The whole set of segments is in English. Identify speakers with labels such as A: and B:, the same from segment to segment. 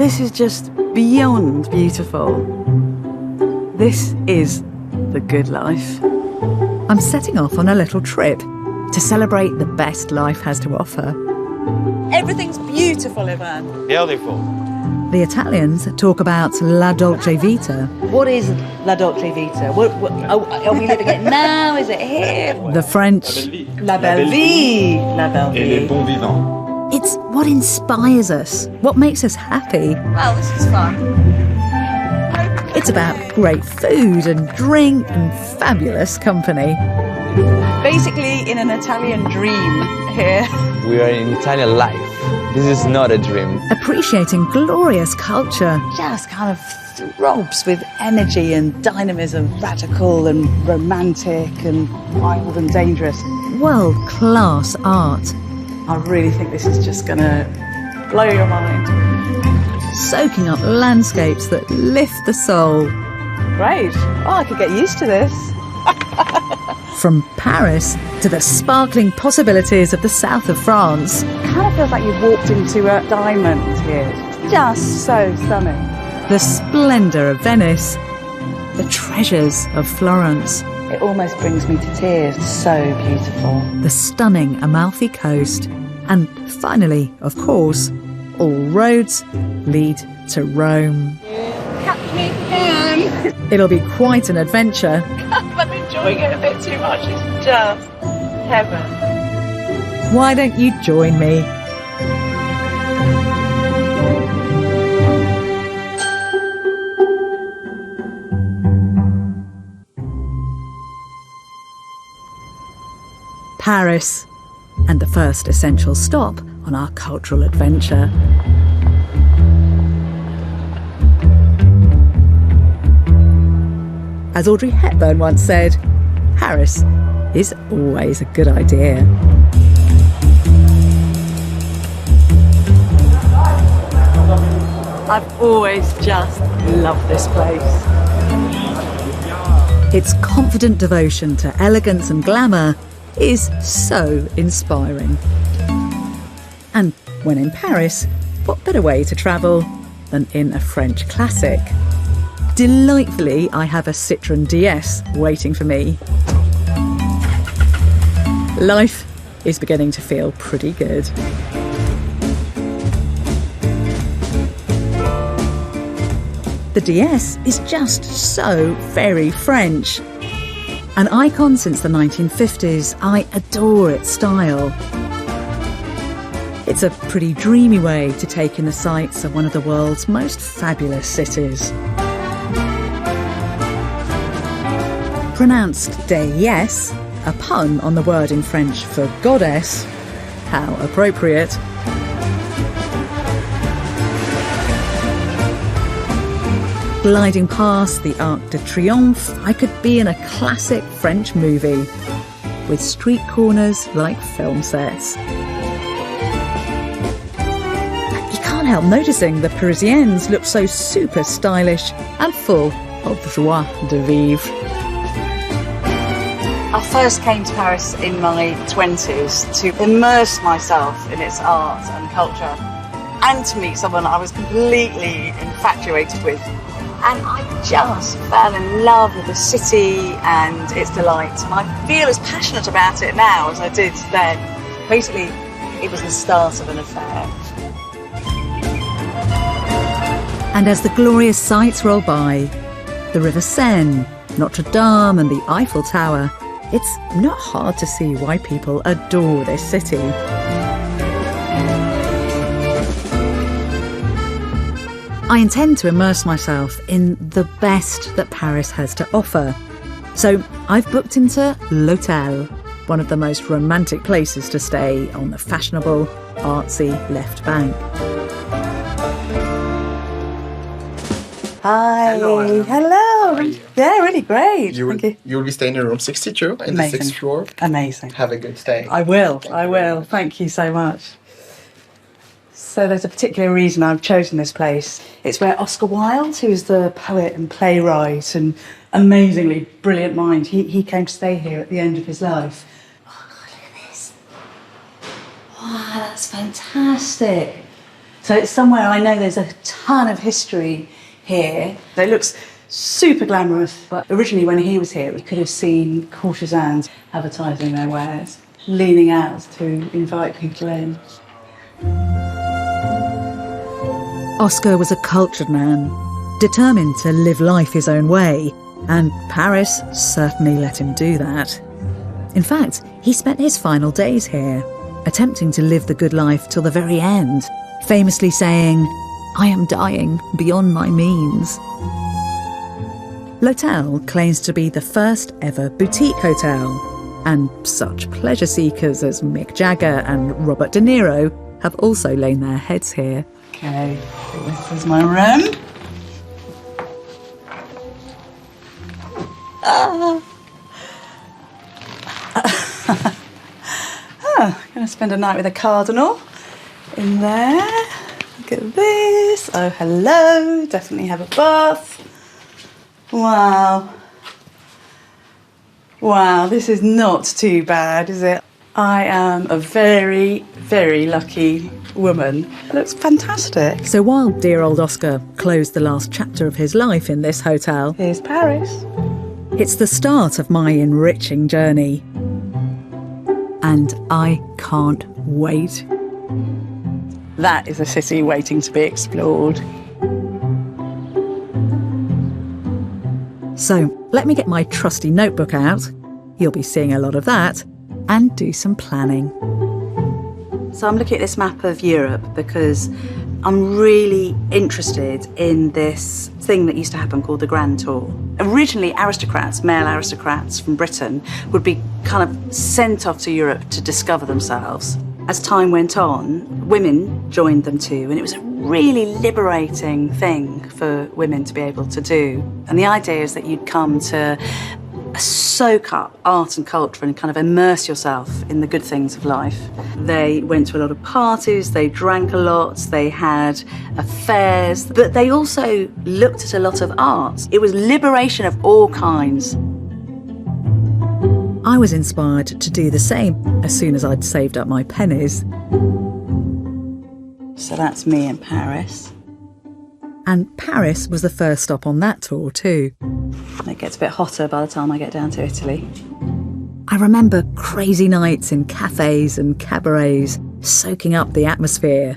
A: This is just beyond beautiful. This is the good life.
B: I'm setting off on a little trip to celebrate the best life has to offer.
A: Everything's beautiful, Ivan.
C: Beautiful.
B: The Italians talk about la dolce vita.
A: What is la dolce vita? Are we living it now? Is it here?
B: The French,
A: La belle vie. La belle
C: Et les
A: vie.
C: bons vivants.
B: it's what inspires us, what makes us happy.
A: Well, this is fun.
B: It's about great food and drink and fabulous company.
A: Basically, in an Italian dream here.
D: We are in Italian life. This is not a dream.
B: Appreciating glorious culture.
A: Just kind of throbs with energy and dynamism, radical and romantic and wild and dangerous.
B: World-class art.
A: I really think this is just going to blow your mind.
B: Soaking up landscapes that lift the soul.
A: Great. Oh, I could get used to this.
B: From Paris to the sparkling possibilities of the south of France.
A: It kind of feels like you've walked into a diamond here. Just so stunning.
B: The splendour of Venice. The treasures of Florence.
A: It almost brings me to tears. So beautiful.
B: The stunning Amalfi Coast. And finally, of course, all roads lead to Rome. It'll be quite an adventure.
A: I'm enjoying it a bit too much. It's just heaven.
B: Why don't you join me? Paris, and the first essential stop on our cultural adventure. As Audrey Hepburn once said, Paris is always a good idea.
A: I've always just loved this place.
B: Its confident devotion to elegance and glamour is so inspiring. And when in Paris, what better way to travel than in a French classic? Delightfully, I have a Citroën DS waiting for me. Life is beginning to feel pretty good. The DS is just so very French. An icon since the 1950s, I adore its style. It's a pretty dreamy way to take in the sights of one of the world's most fabulous cities. Pronounced déesse, a pun on the word in French for goddess. How appropriate. Gliding past the Arc de Triomphe, I could be in a classic French movie, with street corners like film sets. You can't help noticing the Parisiennes look so super stylish and full of joie de vivre.
A: I first came to Paris in my 20s to immerse myself in its art and culture and to meet someone I was completely infatuated with. And I just fell in love with the city and its delights. And I feel as passionate about it now as I did then. Basically, it was the start of an affair.
B: And as the glorious sights roll by, the River Seine, Notre Dame and the Eiffel Tower, it's not hard to see why people adore this city. I intend to immerse myself in the best that Paris has to offer. So I've booked into L'Hôtel, one of the most romantic places to stay on the fashionable, artsy left bank.
A: Hi.
E: Hello.
A: Hello. Yeah, really great.
E: You will,
A: Thank you.
E: you will be staying in room 62 in
A: Amazing.
E: the 6th floor.
A: Amazing.
E: Have a good stay.
A: I will.
E: Thank
A: I
E: you.
A: will. Thank you so much. So there's a particular reason I've chosen this place. It's where Oscar Wilde, who is the poet and playwright and amazingly brilliant mind, he came to stay here at the end of his life. Oh, God, look at this. Wow, that's fantastic. So it's somewhere I know there's a ton of history here. It looks super glamorous, but originally when he was here, we could have seen courtesans advertising their wares, leaning out to invite people in.
B: Oscar was a cultured man, determined to live life his own way, and Paris certainly let him do that. In fact, he spent his final days here, attempting to live the good life till the very end, famously saying, "I am dying beyond my means." L'Hotel claims to be the first ever boutique hotel, and such pleasure seekers as Mick Jagger and Robert De Niro have also laid their heads here.
A: Okay, this is my room. Going to spend a night with a cardinal in there. Look at this. Oh, hello. Definitely have a bath. Wow. Wow, this is not too bad, is it? I am a very, very lucky woman. It looks fantastic.
B: So while dear old Oscar closed the last chapter of his life in this hotel,
A: Here's Paris.
B: it's the start of my enriching journey. And I can't wait.
A: That is a city waiting to be explored.
B: So let me get my trusty notebook out. You'll be seeing a lot of that, and do some planning.
A: So I'm looking at this map of Europe because I'm really interested in this thing that used to happen called the Grand Tour. Originally, aristocrats, male aristocrats from Britain, would be kind of sent off to Europe to discover themselves. As time went on, women joined them too, and it was a really liberating thing for women to be able to do. And the idea is that you'd come to soak up art and culture and kind of immerse yourself in the good things of life. They went to a lot of parties, they drank a lot, they had affairs, but they also looked at a lot of art. It was liberation of all kinds.
B: I was inspired to do the same as soon as I'd saved up my pennies.
A: So that's me in Paris.
B: And Paris was the first stop on that tour too.
A: And it gets a bit hotter by the time I get down to Italy.
B: I remember crazy nights in cafes and cabarets, soaking up the atmosphere.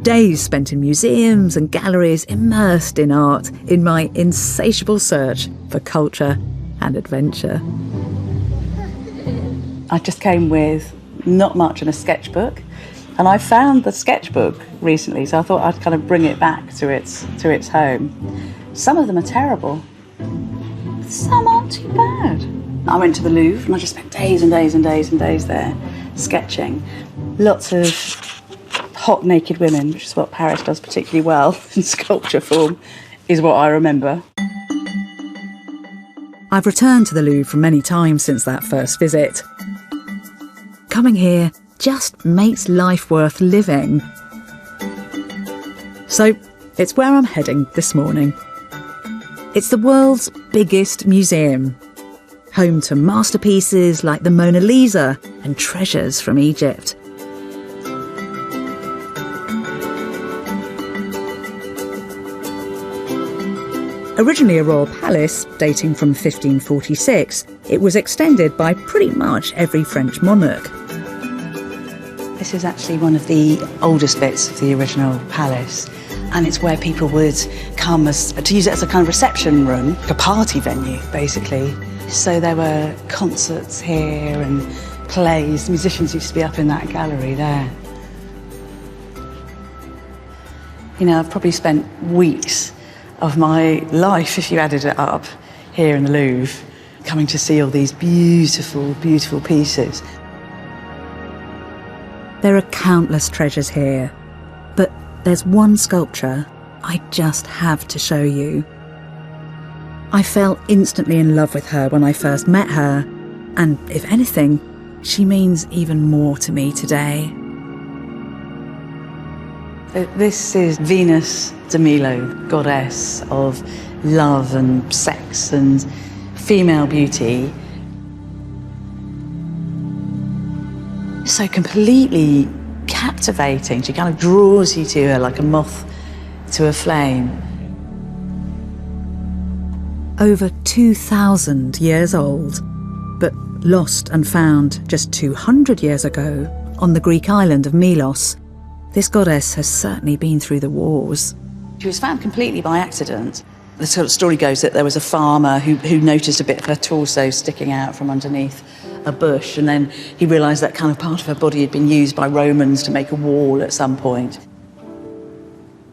B: Days spent in museums and galleries, immersed in art, in my insatiable search for culture and adventure.
A: I just came with not much in a sketchbook, and I found the sketchbook recently, so I thought I'd kind of bring it back to its home. Some of them are terrible. Some aren't too bad. I went to the Louvre and I just spent days and days and days and days there sketching. Lots of hot naked women, which is what Paris does particularly well in sculpture form, is what I remember.
B: I've returned to the Louvre many times since that first visit. Coming here just makes life worth living. So it's where I'm heading this morning. It's the world's biggest museum, home to masterpieces like the Mona Lisa and treasures from Egypt. Originally a royal palace dating from 1546, it was extended by pretty much every French monarch.
A: This is actually one of the oldest bits of the original palace, and it's where people would come to use it as a kind of reception room, like a party venue, basically. So there were concerts here and plays. Musicians used to be up in that gallery there. You know, I've probably spent weeks of my life, if you added it up, here in the Louvre, coming to see all these beautiful, beautiful pieces.
B: There are countless treasures here, but there's one sculpture I just have to show you. I fell instantly in love with her when I first met her, and if anything, she means even more to me today.
A: This is Venus de Milo, goddess of love and sex and female beauty. So completely captivating. She kind of draws you to her like a moth to a flame.
B: Over 2,000 years old, but lost and found just 200 years ago on the Greek island of Milos, this goddess has certainly been through the wars.
A: She was found completely by accident. The sort of story goes that there was a farmer who noticed a bit of her torso sticking out from underneath a bush, and then he realised that kind of part of her body had been used by Romans to make a wall at some point.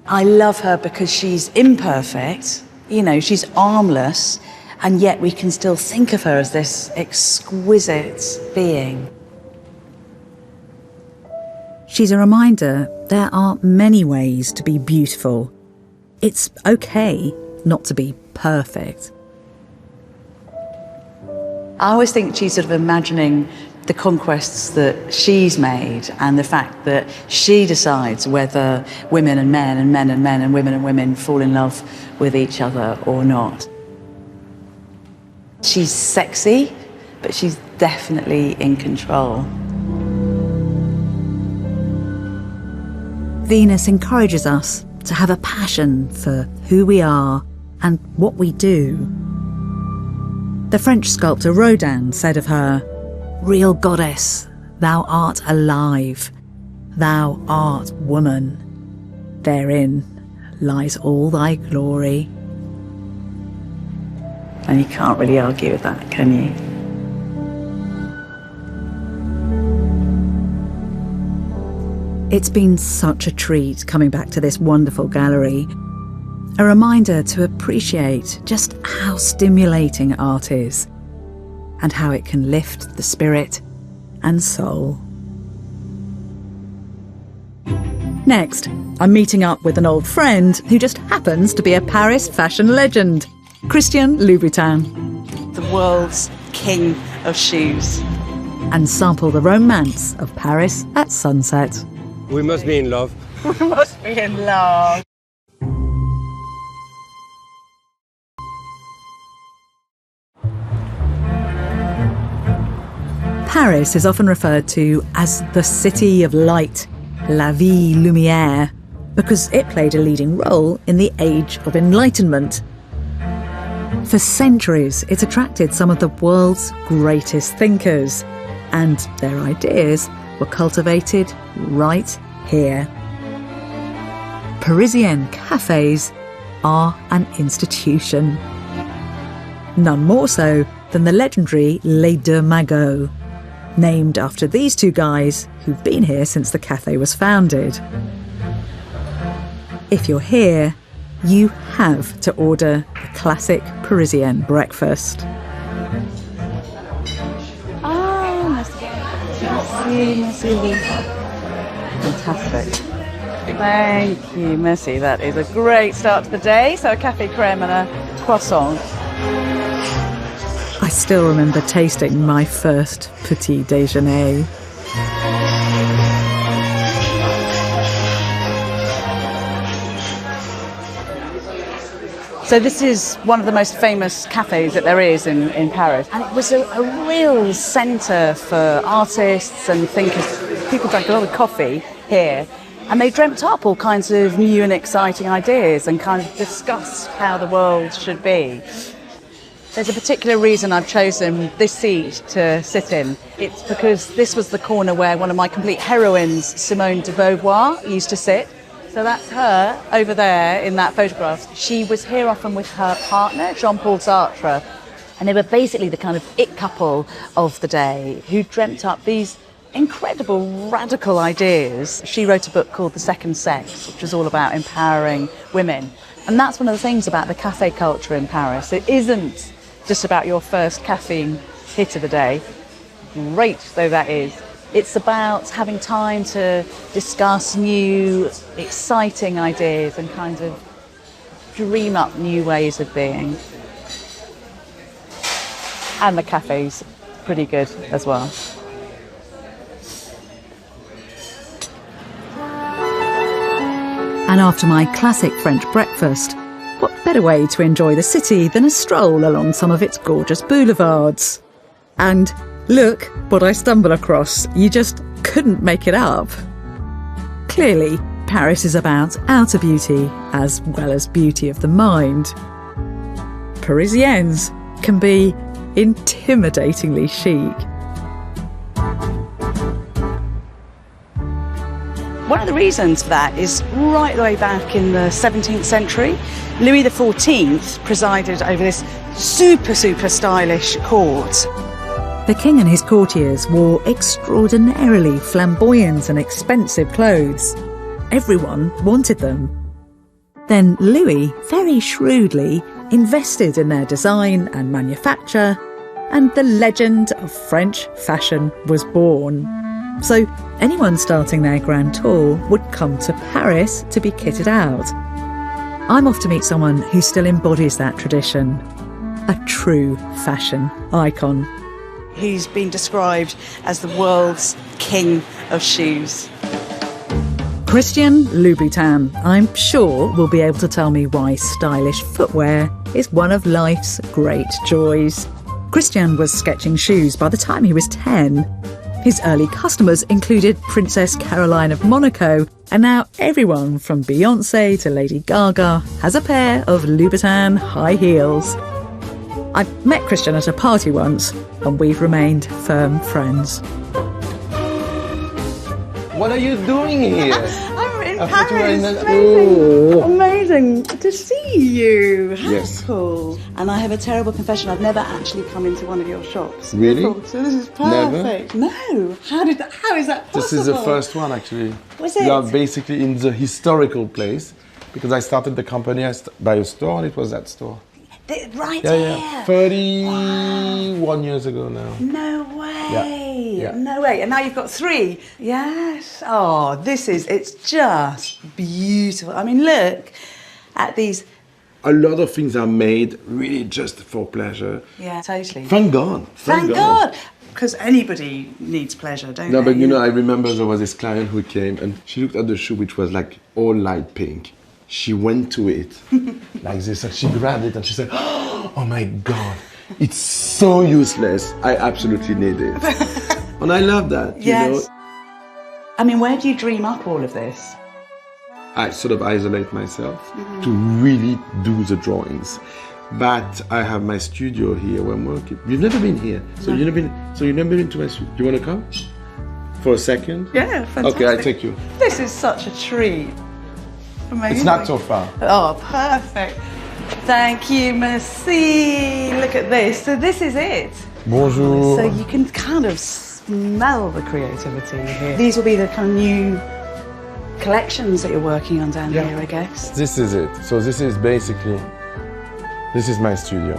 A: I love her because she's imperfect, you know, she's armless, and yet we can still think of her as this exquisite being.
B: She's a reminder there are many ways to be beautiful. It's okay not to be perfect.
A: I always think she's sort of imagining the conquests that she's made and the fact that she decides whether women and men and men and men and women fall in love with each other or not. She's sexy, but she's definitely in control.
B: Venus encourages us to have a passion for who we are and what we do. The French sculptor Rodin said of her, "Real goddess, thou art alive, thou art woman. Therein lies all thy glory."
A: And you can't really argue with that, can you?
B: It's been such a treat coming back to this wonderful gallery. A reminder to appreciate just how stimulating art is and how it can lift the spirit and soul. Next, I'm meeting up with an old friend who just happens to be a Paris fashion legend, Christian Louboutin,
A: The world's king of shoes.
B: and sample the romance of Paris at sunset.
C: We must be in love.
A: We must be in love.
B: Paris is often referred to as the city of light, la ville lumière, because it played a leading role in the Age of Enlightenment. For centuries, it attracted some of the world's greatest thinkers, and their ideas were cultivated right here. Parisian cafes are an institution. None more so than the legendary Les Deux Magots, named after these two guys who've been here since the cafe was founded. If you're here, you have to order the classic Parisian breakfast.
A: Merci. Fantastic. Thank you, merci. That is a great start to the day. So a café crème and a croissant.
B: I still remember tasting my first petit déjeuner.
A: So this is one of the most famous cafes that there is in Paris. And it was a real centre for artists and thinkers. People drank a lot of coffee here. And they dreamt up all kinds of new and exciting ideas and kind of discussed how the world should be. There's a particular reason I've chosen this seat to sit in. It's because this was the corner where one of my complete heroines, Simone de Beauvoir, used to sit. So that's her over there in that photograph. She was here often with her partner, Jean-Paul Sartre, and they were basically the kind of it couple of the day who dreamt up these incredible radical ideas. She wrote a book called The Second Sex, which is all about empowering women. And that's one of the things about the cafe culture in Paris. It isn't just about your first caffeine hit of the day, great though that is. It's about having time to discuss new, exciting ideas and kind of dream up new ways of being. And the cafe's pretty good as well.
B: And after my classic French breakfast, what better way to enjoy the city than a stroll along some of its gorgeous boulevards? And look what I stumble across. You just couldn't make it up. Clearly, Paris is about outer beauty as well as beauty of the mind. Parisiennes can be intimidatingly chic.
A: One of the reasons for that is right the way back in the 17th century, Louis XIV presided over this super stylish court.
B: The king and his courtiers wore extraordinarily flamboyant and expensive clothes. Everyone wanted them. Then Louis, very shrewdly, invested in their design and manufacture, and the legend of French fashion was born. So anyone starting their grand tour would come to Paris to be kitted out. I'm off to meet someone who still embodies that tradition, a true fashion icon.
A: He's been described as the world's king of shoes.
B: Christian Louboutin, I'm sure, will be able to tell me why stylish footwear is one of life's great joys. Christian was sketching shoes by the time he was 10. His early customers included Princess Caroline of Monaco, and now everyone from Beyoncé to Lady Gaga has a pair of Louboutin high heels. I met Christian at a party once, and we've remained firm friends.
C: What are you doing here?
A: I'm in
C: I thought you were in
A: Paris.
C: the-
A: Amazing.
C: Oh.
A: Amazing to see you. That's
C: Yes.
A: cool. And I have a terrible confession. I've never actually come into one of your shops.
C: Really?
A: before, so this is
C: Never?
A: perfect. No. How is that possible?
C: This is the first one, actually.
A: Was
C: We are
A: it?
C: basically in the historical place because I started the company by a store, and it was that store.
A: Right
C: Yeah,
A: here.
C: yeah. 31 years ago now.
A: No way.
C: Yeah.
A: No way. And now you've got 3. Yes. Oh, it's just beautiful. I mean, look at these.
C: A lot of things are made really just for pleasure.
A: Yeah, totally.
C: Thank God.
A: Thank God. Because anybody needs pleasure, don't
C: No,
A: they?
C: but you know, I remember there was this client who came and she looked at the shoe, which was like all light pink. She went to it like this and she grabbed it and she said, oh my God, it's so useless. I absolutely need it. And I love that, you
A: Yes.
C: know.
A: I mean, where do you dream up all of this?
C: I sort of isolate myself to really do the drawings. But I have my studio here where I'm working. You've never been here. So you've never been to my studio. You want to come? For a second?
A: Yeah, fantastic.
C: Okay, I'll take you.
A: This is such a treat. Amazing.
C: It's not so far.
A: Oh, perfect. Thank you, merci. Look at this. So this is it.
C: Bonjour.
A: So you can kind of smell the creativity here. These will be the kind of new collections that you're working on down here, I guess.
C: This is it. So this is my studio.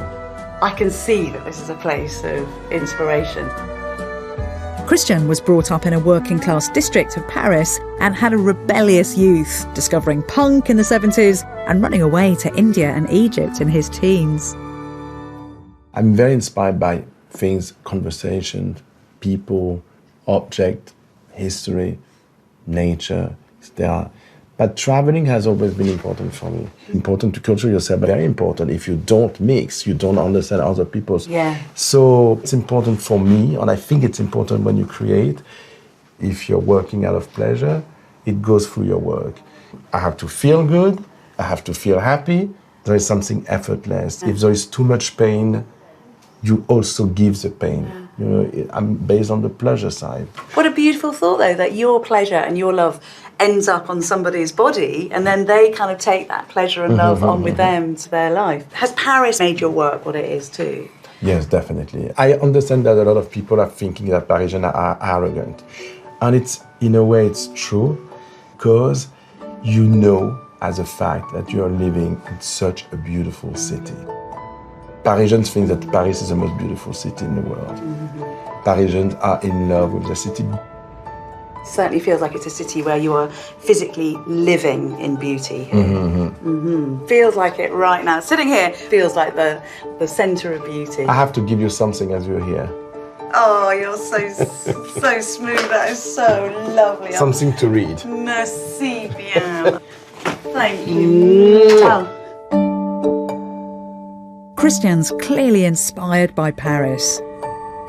A: I can see that this is a place of inspiration.
B: Christian was brought up in a working-class district of Paris and had a rebellious youth, discovering punk in the 70s and running away to India and Egypt in his teens.
C: I'm very inspired by things, conversation, people, object, history, nature. But traveling has always been important for me. Important to culture yourself, but very important. If you don't mix, you don't understand other people's.
A: Yeah.
C: So it's important for me, and I think it's important when you create. If you're working out of pleasure, it goes through your work. I have to feel good. I have to feel happy. There is something effortless. If there is too much pain, you also give the pain. You know, I'm based on the pleasure side.
A: What a beautiful thought, though, that your pleasure and your love ends up on somebody's body and then they kind of take that pleasure and love on with them to their life. Has Paris made your work what it is too?
C: Yes, definitely. I understand that a lot of people are thinking that Parisians are arrogant. And it's, in a way, it's true, because you know as a fact that you are living in such a beautiful city. Parisians think that Paris is the most beautiful city in the world. Parisians are in love with the city.
A: Certainly feels like it's a city where you are physically living in beauty here. Feels like it right now. Sitting here feels like the centre of beauty.
C: I have to give you something as you're here.
A: Oh, you're so smooth. That is so lovely.
C: Something to read.
A: Merci bien. Thank you. Well,
B: Christian's clearly inspired by Paris.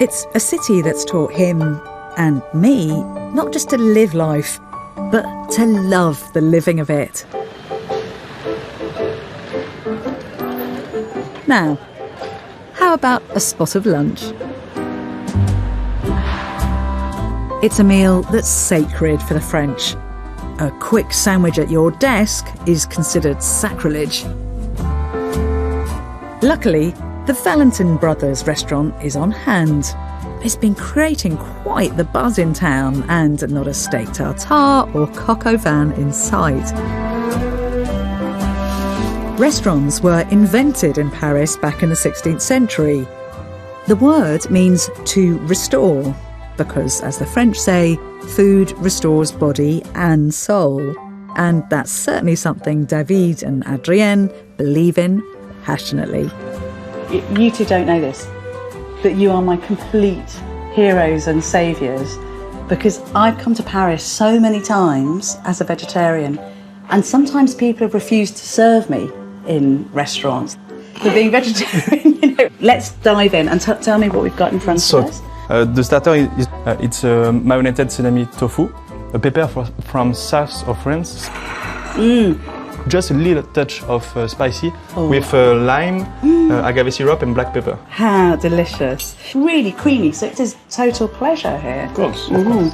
B: It's a city that's taught him and me not just to live life, but to love the living of it. Now, how about a spot of lunch? It's a meal that's sacred for the French. A quick sandwich at your desk is considered sacrilege. Luckily, the Valentin Brothers restaurant is on hand. It's been creating quite the buzz in town, and not a steak tartare or coq au vin in sight. Restaurants were invented in Paris back in the 16th century. The word means to restore, because, as the French say, food restores body and soul. And that's certainly something David and Adrienne believe in passionately.
A: You two don't know this, but you are my complete heroes and saviours, because I've come to Paris so many times as a vegetarian, and sometimes people have refused to serve me in restaurants for being vegetarian. Let's dive in and tell me what we've got in front of us.
F: The starter is it's a marinated sesame tofu, a pepper from south of France. Just a little touch of spicy with lime, agave syrup and black pepper.
A: How delicious. Really creamy, so it is total pleasure here.
F: Of course, of course.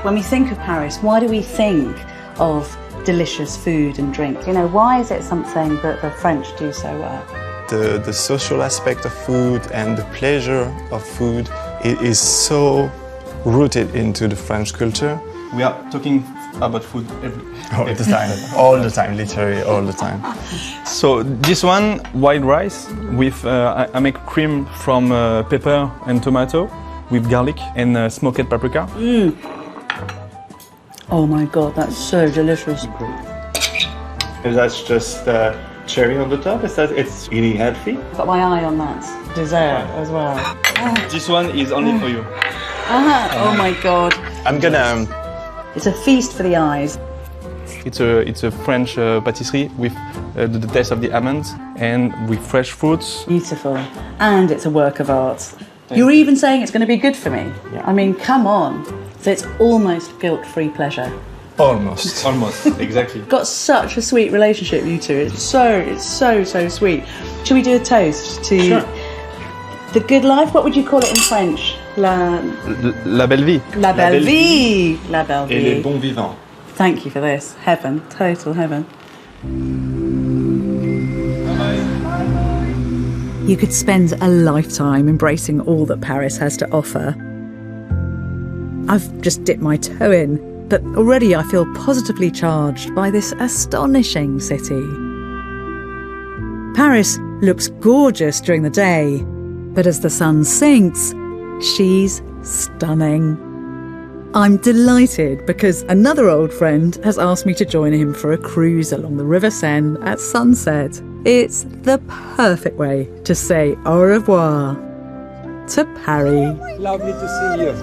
A: When we think of Paris, why do we think of delicious food and drink? You know, why is it something that the French do so well?
G: The social aspect of food and the pleasure of food is so rooted into the French culture.
F: We are talking about food
G: All the time, all the time, literally all the time.
F: So this one, white rice with I make cream from pepper and tomato with garlic and smoked paprika.
A: Oh my God, that's so delicious.
G: And that's just cherry on the top. It's really healthy.
A: I've got my eye on that dessert as well.
F: This one is only for you.
A: Oh my God.
G: I'm gonna.
A: It's a feast for the eyes.
F: It's a French patisserie with the taste of the almonds and with fresh fruits.
A: Beautiful. And it's a work of art. You're even saying it's going to be good for me.
G: Yeah.
A: I mean, come on. So it's almost guilt-free pleasure.
G: Almost.
F: Almost, exactly.
A: Got such a sweet relationship, you two. It's so sweet. Should we do a toast to the good life? What would you call it in French?
F: La belle vie.
A: La belle vie. La belle vie.
G: Et les bons vivants.
A: Thank you for this. Heaven. Total heaven.
B: You could spend a lifetime embracing all that Paris has to offer. I've just dipped my toe in, but already I feel positively charged by this astonishing city. Paris looks gorgeous during the day, but as the sun sinks, she's stunning. I'm delighted because another old friend has asked me to join him for a cruise along the River Seine at sunset. It's the perfect way to say au revoir to Paris.
H: Lovely to see you.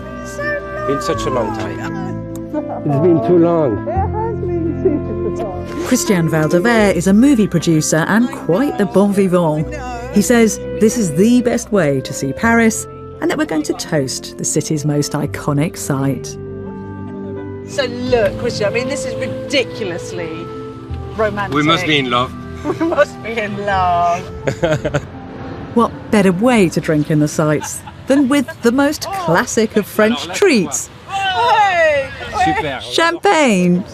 H: Been such a long time. It's been too long.
B: Christian Valdevere is a movie producer and quite the bon vivant. He says this is the best way to see Paris and that we're going to toast the city's most iconic site.
A: So look, Christian, I mean, this is ridiculously romantic.
H: We must be in love.
A: We must be in love.
B: What better way to drink in the sights than with the most classic of French treats?
H: Super.
B: Champagne!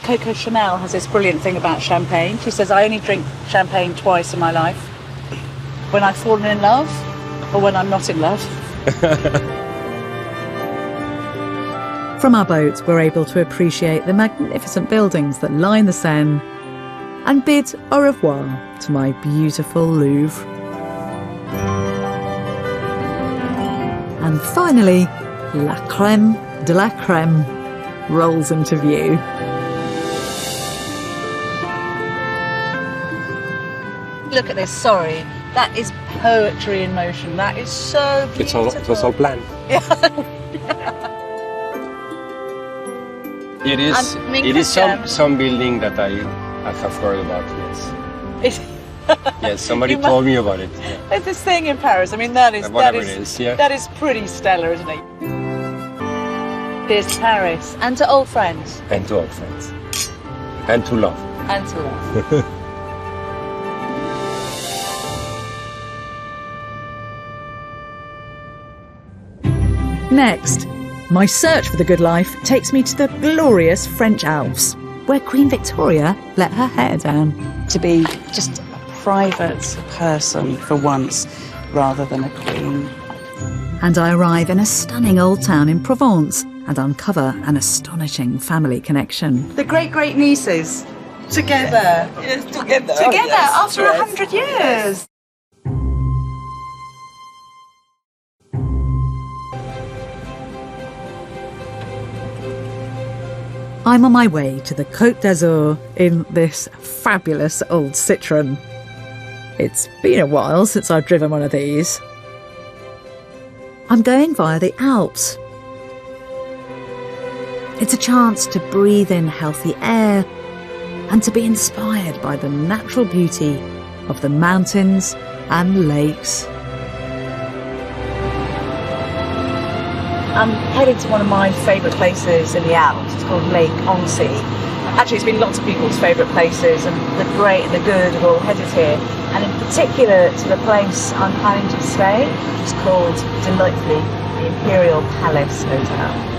A: Coco Chanel has this brilliant thing about champagne. She says, I only drink champagne twice in my life. When I've fallen in love or when I'm not in love.
B: From our boat, we're able to appreciate the magnificent buildings that line the Seine and bid au revoir to my beautiful Louvre. And finally, la crème de la crème rolls into view.
A: Look at this, sorry. That is poetry in motion. That is so beautiful.
H: It was all planned. It is.
A: I mean,
H: It is
A: Christian-
H: some building that I have heard about. Yes. Yes. Somebody
A: You
H: told me about it. Yeah.
A: There's this thing in Paris. I mean, that is
H: Whatever it is, yeah.
A: that is pretty stellar, isn't it? Here's to Paris. And to old friends.
H: And to old friends. And to love.
A: And to love.
B: Next, my search for the good life takes me to the glorious French Alps, where Queen Victoria let her hair down.
A: To be just a private person for once, rather than a queen.
B: And I arrive in a stunning old town in Provence and uncover an astonishing family connection.
A: The great nieces together. Yes, together. Together after 100 years.
B: I'm on my way to the Côte d'Azur in this fabulous old Citroën. It's been a while since I've driven one of these. I'm going via the Alps. It's a chance to breathe in healthy air and to be inspired by the natural beauty of the mountains and lakes.
A: I'm heading to one of my favourite places in the Alps. It's called Lake Annecy. Actually, it's been lots of people's favourite places, and the great and the good have all headed here. And in particular to the place I'm planning to stay, which is called, delightfully, the Imperial Palace Hotel.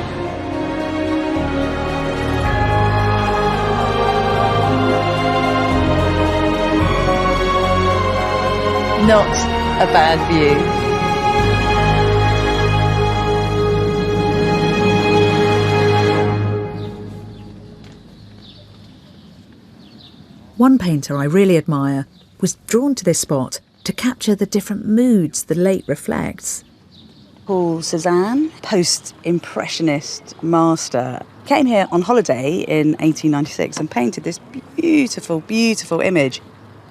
A: Not a bad view.
B: One painter I really admire was drawn to this spot to capture the different moods the lake reflects.
A: Paul Cézanne, post-impressionist master, came here on holiday in 1896 and painted this beautiful, beautiful image.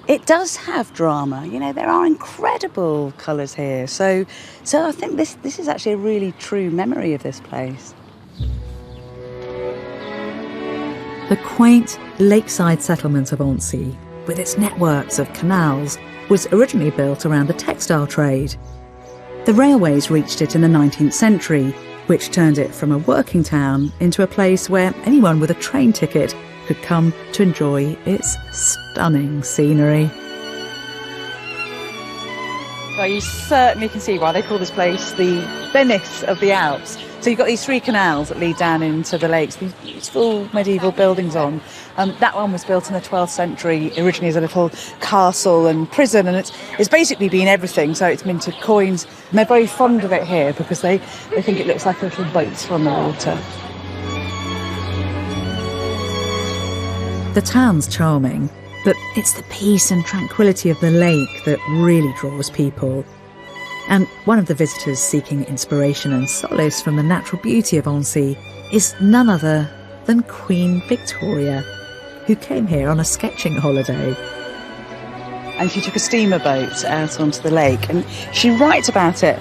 A: It does have drama, you know, there are incredible colours here. So I think this is actually a really true memory of this place.
B: The quaint lakeside settlement of Annecy, with its networks of canals, was originally built around the textile trade. The railways reached it in the 19th century, which turned it from a working town into a place where anyone with a train ticket could come to enjoy its stunning scenery.
A: Well, you certainly can see why they call this place the Venice of the Alps. So you've got these three canals that lead down into the lakes, these beautiful medieval buildings on. That one was built in the 12th century, originally as a little castle and prison, and it's basically been everything. So it's minted coins, and they're very fond of it here because they think it looks like a little boat on the water.
B: The town's charming, but it's the peace and tranquility of the lake that really draws people. And one of the visitors seeking inspiration and solace from the natural beauty of Annecy is none other than Queen Victoria, who came here on a sketching holiday.
A: And she took a steamer boat out onto the lake, and she writes about it.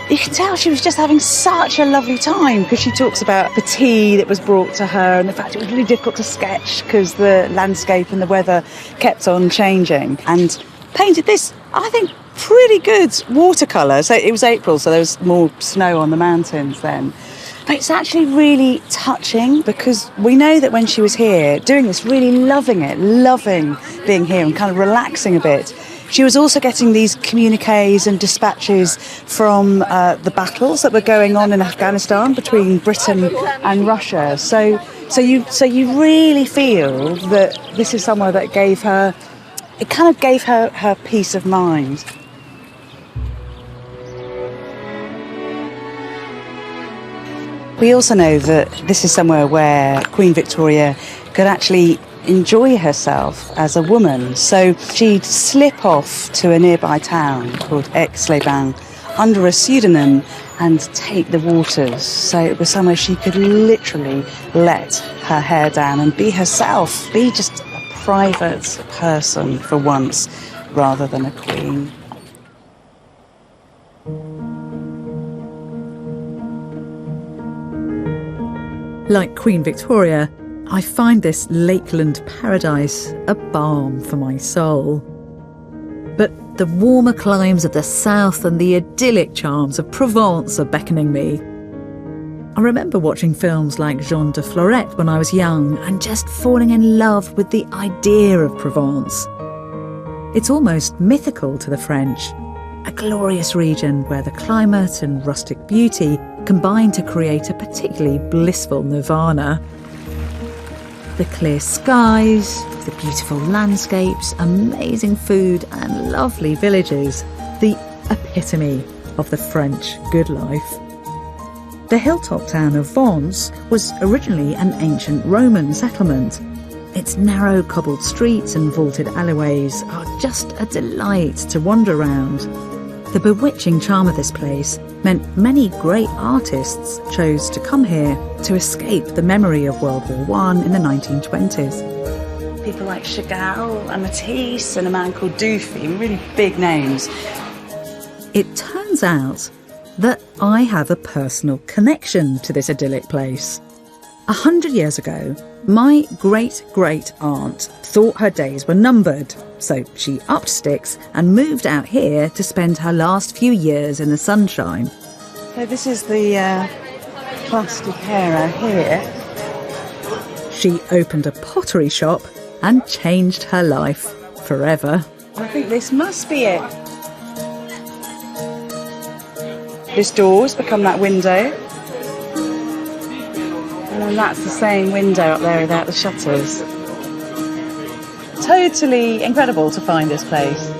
A: You can tell she was just having such a lovely time because she talks about the tea that was brought to her and the fact it was really difficult to sketch because the landscape and the weather kept on changing, and painted this, I think, pretty good watercolour. So it was April, so there was more snow on the mountains then. But it's actually really touching because we know that when she was here, doing this, really loving it, loving being here and kind of relaxing a bit, she was also getting these communiques and dispatches from the battles that were going on in Afghanistan between Britain and Russia. So you really feel that this is somewhere that gave her, it kind of gave her peace of mind. We also know that this is somewhere where Queen Victoria could actually enjoy herself as a woman. So she'd slip off to a nearby town called Aix-les-Bains under a pseudonym and take the waters. So it was somewhere she could literally let her hair down and be herself, be just a private person for once, rather than a queen.
B: Like Queen Victoria, I find this lakeland paradise a balm for my soul. But the warmer climes of the south and the idyllic charms of Provence are beckoning me. I remember watching films like Jean de Florette when I was young and just falling in love with the idea of Provence. It's almost mythical to the French, a glorious region where the climate and rustic beauty combine to create a particularly blissful nirvana. The clear skies, the beautiful landscapes, amazing food and lovely villages, the epitome of the French good life. The hilltop town of Vence was originally an ancient Roman settlement. Its narrow cobbled streets and vaulted alleyways are just a delight to wander around. The bewitching charm of this place meant many great artists chose to come here to escape the memory of World War I in the 1920s.
A: People like Chagall and Matisse and a man called Dufy, really big names.
B: It turns out that I have a personal connection to this idyllic place. 100 years ago, my great-great-aunt thought her days were numbered, so she upped sticks and moved out here to spend her last few years in the sunshine.
A: So this is the plastic era here.
B: She opened a pottery shop and changed her life forever.
A: I think this must be it. This door's become that window. And then that's the same window up there without the shutters. Totally incredible to find this place.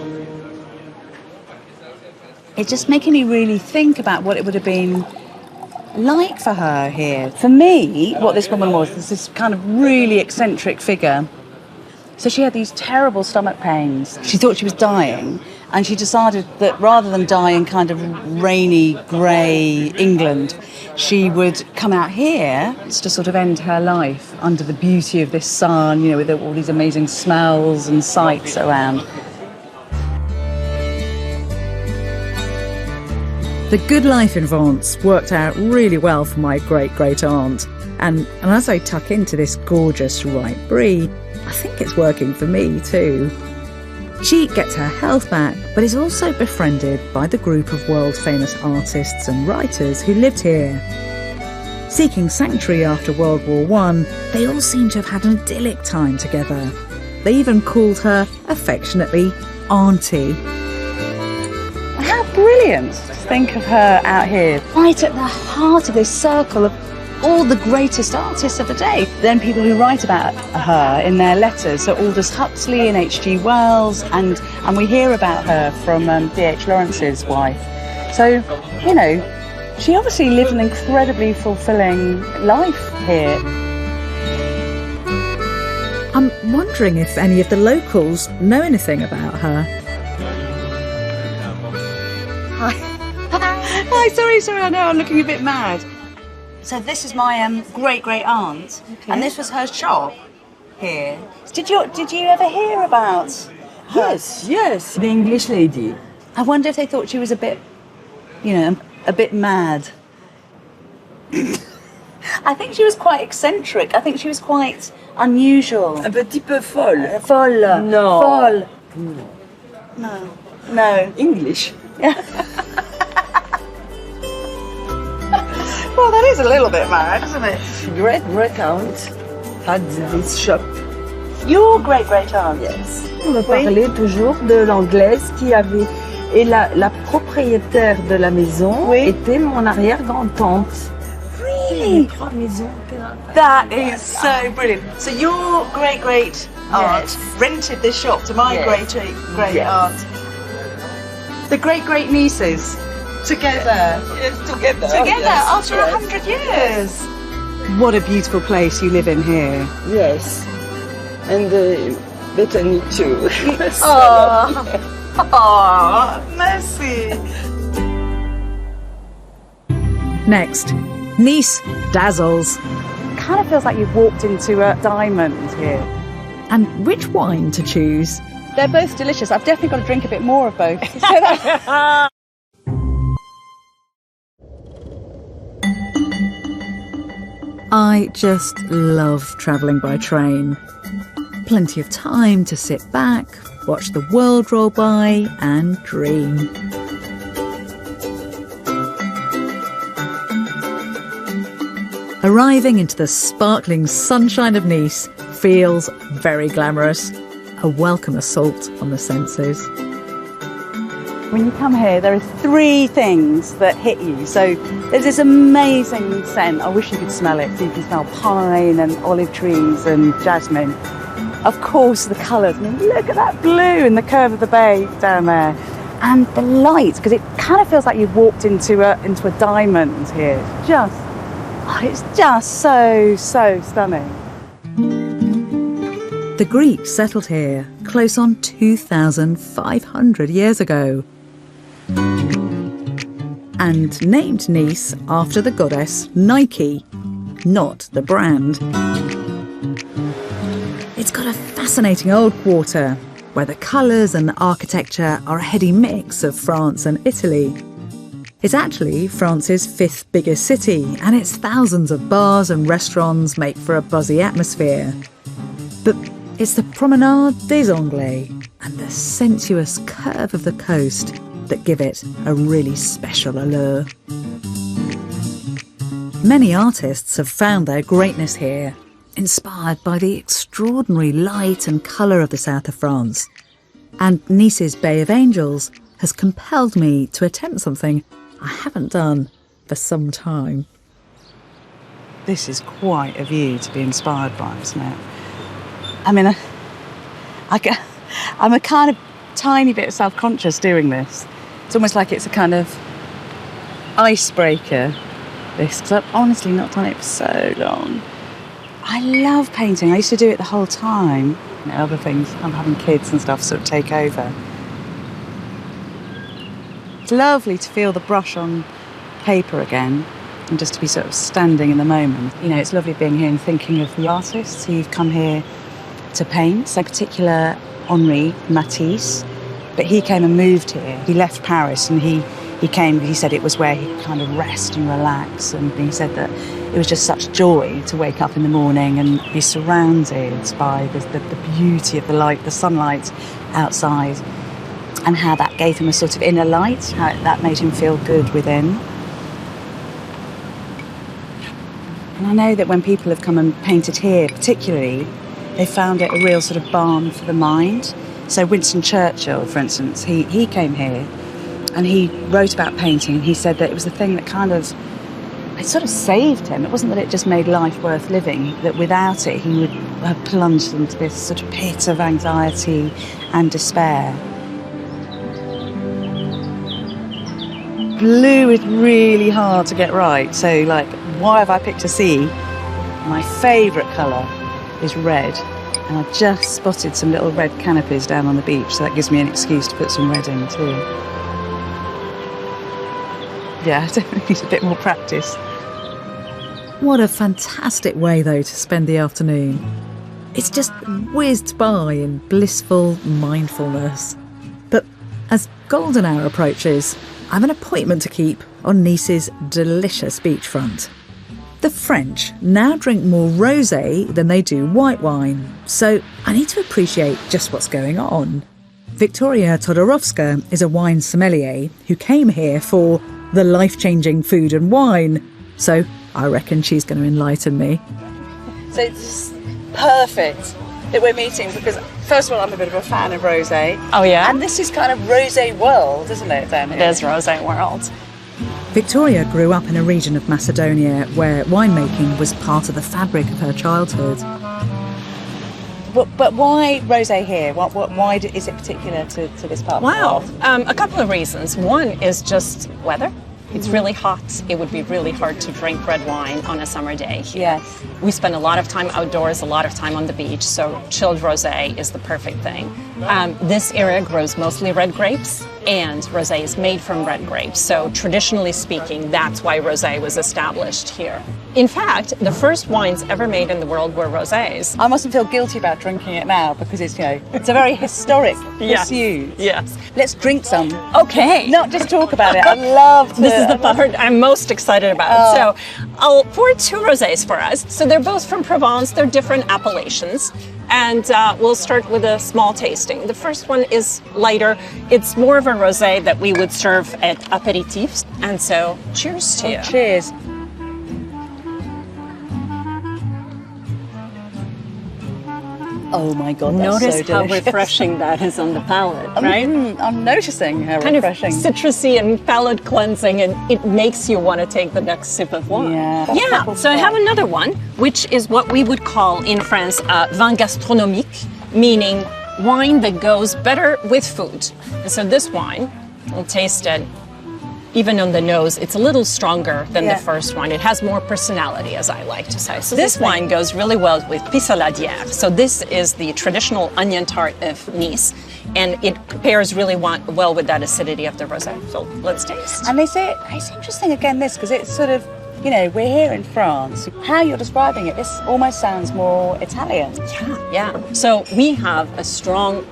A: It's just making me really think about what it would have been like for her here. For me, what this woman was this kind of really eccentric figure. So she had these terrible stomach pains. She thought she was dying, and she decided that rather than die in kind of rainy, grey England, she would come out here to sort of end her life under the beauty of this sun, you know, with all these amazing smells and sights around.
B: The good life in Vence worked out really well for my great-great-aunt. And as I tuck into this gorgeous ripe brie, I think it's working for me too. She gets her health back, but is also befriended by the group of world-famous artists and writers who lived here. Seeking sanctuary after World War I, they all seem to have had an idyllic time together. They even called her, affectionately, Auntie.
A: How brilliant to think of her out here, right at the heart of this circle of all the greatest artists of the day. Then people who write about her in their letters, so Aldous Huxley and H.G. Wells, and we hear about her from D.H. Lawrence's wife. So, you know, she obviously lived an incredibly fulfilling life here.
B: I'm wondering if any of the locals know anything about her.
A: Hi, sorry, I know I'm looking a bit mad. So this is my great-great-aunt, and this was her shop here. Did you ever hear about her?
I: Yes, the English lady.
A: I wonder if they thought she was a bit, you know, a bit mad. I think she was quite eccentric. I think she was quite unusual.
I: Un petit peu folle.
A: Folle.
I: No.
A: Folle.
I: No.
A: No.
I: English.
A: Well, that is a little bit mad, isn't it?
I: Great-great-aunt had this shop.
A: Your great-great-aunt?
I: Yes. On me parlait toujours de l'anglaise qui avait... Et la propriétaire de la maison était mon arrière-grand-tante.
A: Really?
I: 3 maisons.
A: That is so brilliant. So your great-great-aunt rented this shop to my great-great-aunt. The great-great-nieces together.
I: Yes, together.
A: Together after 100 years. What a beautiful place you live in here.
I: Yes. And Bettany too.
A: Oh, merci.
B: Next, Nice dazzles.
A: Kind of feels like you've walked into a diamond here.
B: And which wine to choose?
A: They're both delicious. I've definitely got to drink a bit more of both.
B: I just love travelling by train. Plenty of time to sit back, watch the world roll by and dream. Arriving into the sparkling sunshine of Nice feels very glamorous, a welcome assault on the senses.
A: When you come here, there are 3 things that hit you. So there's this amazing scent. I wish you could smell it. So you can smell pine and olive trees and jasmine. Of course, the colours. I mean, look at that blue in the curve of the bay down there. And the light, because it kind of feels like you've walked into a diamond here. It's just so stunning.
B: The Greeks settled here close on 2,500 years ago and named Nice after the goddess Nike, not the brand. It's got a fascinating old quarter where the colours and architecture are a heady mix of France and Italy. It's actually France's 5th biggest city, and its thousands of bars and restaurants make for a buzzy atmosphere. But it's the Promenade des Anglais and the sensuous curve of the coast that give it a really special allure. Many artists have found their greatness here, inspired by the extraordinary light and colour of the south of France. And Nice's Bay of Angels has compelled me to attempt something I haven't done for some time.
A: This is quite a view to be inspired by, isn't it? I mean, I'm a kind of tiny bit self-conscious doing this. It's almost like it's a kind of icebreaker, this, because I've honestly not done it for so long. I love painting. I used to do it the whole time. You know, other things, I'm having kids and stuff sort of take over. It's lovely to feel the brush on paper again and just to be sort of standing in the moment. You know, it's lovely being here and thinking of the artists who've come here to paint. So in particular, Henri Matisse, but he came and moved here. He left Paris and he came, he said it was where he could kind of rest and relax, and he said that it was just such joy to wake up in the morning and be surrounded by the beauty of the light, the sunlight outside, and how that gave him a sort of inner light, how that made him feel good within. And I know that when people have come and painted here particularly, they found it a real sort of balm for the mind. So Winston Churchill, for instance, he came here and he wrote about painting, and he said that it was the thing that kind of, it sort of saved him. It wasn't that it just made life worth living, that without it he would have plunged into this sort of pit of anxiety and despair. Blue is really hard to get right, so like, why have I picked a sea? My favourite colour is red, and I just spotted some little red canopies down on the beach, so that gives me an excuse to put some red in too. Yeah, I definitely need a bit more practice.
B: What a fantastic way, though, to spend the afternoon. It's just whizzed by in blissful mindfulness. But as golden hour approaches, I have an appointment to keep on Nice's delicious beachfront. The French now drink more rosé than they do white wine, so I need to appreciate just what's going on. Victoria Todorovska is a wine sommelier who came here for the life-changing food and wine, so I reckon she's going to enlighten me.
A: So it's perfect that we're meeting because, first of all, I'm a bit of a fan of rosé.
J: Oh, yeah?
A: And this is kind of rosé world, isn't it, down here?
J: It is rosé world.
B: Victoria grew up in a region of Macedonia where winemaking was part of the fabric of her childhood.
A: But why rosé here? Why is it particular to this part of the world?
J: A couple of reasons. One is just weather. It's really hot. It would be really hard to drink red wine on a summer day here.
A: Yes.
J: We spend a lot of time outdoors, a lot of time on the beach, so chilled rosé is the perfect thing. This area grows mostly red grapes, and rosé is made from red grapes. So traditionally speaking, that's why rosé was established here. In fact, the first wines ever made in the world were rosés.
A: I mustn't feel guilty about drinking it now because it's, you know, it's a very historic pursuit.
J: Yes.
A: Let's drink some.
J: Okay.
A: Not just talk about it. I love to.
J: This is the part I'm most excited about. So I'll pour 2 rosés for us. So they're both from Provence. They're different appellations. And we'll start with a small tasting. The first one is lighter. It's more of a rosé that we would serve at aperitifs. And so cheers to you.
A: Cheers. Oh my God, that's
J: Notice
A: so
J: how
A: delicious.
J: refreshing that is on the palate, right?
A: I'm noticing how
J: Kind
A: refreshing.
J: of citrusy and palate cleansing, and it makes you want to take the next sip of wine.
A: Yeah.
J: So I have another one, which is what we would call in France vin gastronomique, meaning wine that goes better with food. And so this wine, we'll taste it. Even on the nose, it's a little stronger than the first one. It has more personality, as I like to say. So this wine goes really well with pissaladière. So this is the traditional onion tart of Nice, and it pairs really well with that acidity of the rosé. So let's taste.
A: And it's interesting again, this, because it's sort of, you know, we're here in France. How you're describing it, this almost sounds more Italian.
J: Yeah. So we have a strong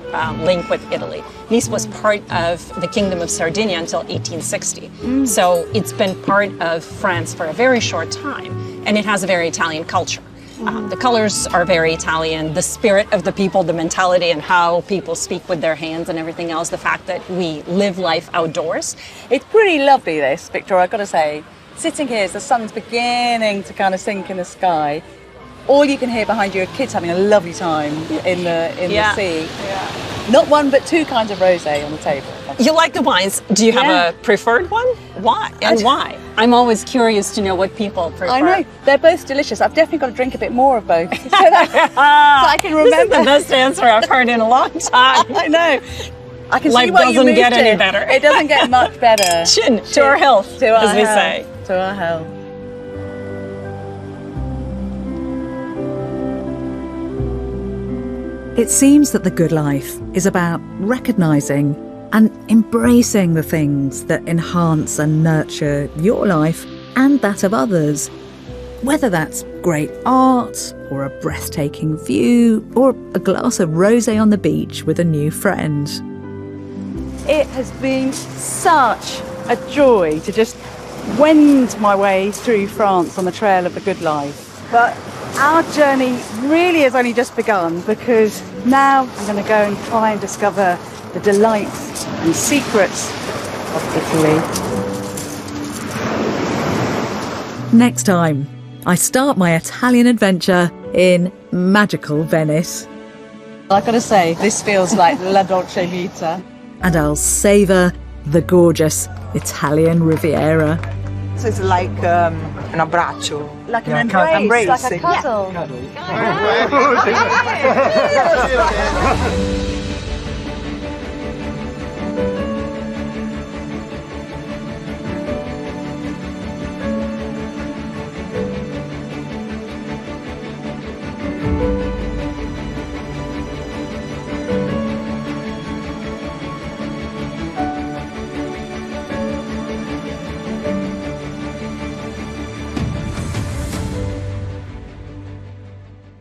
J: link with Italy. Nice was part of the Kingdom of Sardinia until 1860. So it's been part of France for a very short time, and it has a very Italian culture. The colors are very Italian, the spirit of the people, the mentality and how people speak with their hands and everything else, the fact that we live life outdoors.
A: It's pretty lovely, this, Victoria, I've got to say. Sitting here as the sun's beginning to kind of sink in the sky, all you can hear behind you are kids having a lovely time in the sea. Not one, but two kinds of rosé on the table.
J: You like the wines. Do you have a preferred one? Why? And why? I'm always curious to know what people prefer.
A: I know. They're both delicious. I've definitely got to drink a bit more of both so I can remember.
J: This is the best answer I've heard in a long time.
A: I know. I can
J: Life
A: see why you
J: doesn't
A: moved
J: get any
A: it.
J: better.
A: It doesn't get much better.
J: Chin to our health,
A: to our
J: as we
A: health.
J: say.
A: To our health.
B: It seems that the good life is about recognising and embracing the things that enhance and nurture your life and that of others. Whether that's great art, or a breathtaking view, or a glass of rosé on the beach with a new friend.
A: It has been such a joy to just wend my way through France on the trail of the good life. But our journey really has only just begun, because now I'm going to go and try and discover the delights and secrets of Italy.
B: Next time, I start my Italian adventure in magical Venice.
A: I've got to say, this feels like La Dolce Vita.
B: And I'll savour the gorgeous Italian Riviera.
K: So it's like an abbraccio.
A: Like an embrace, like a cuddle.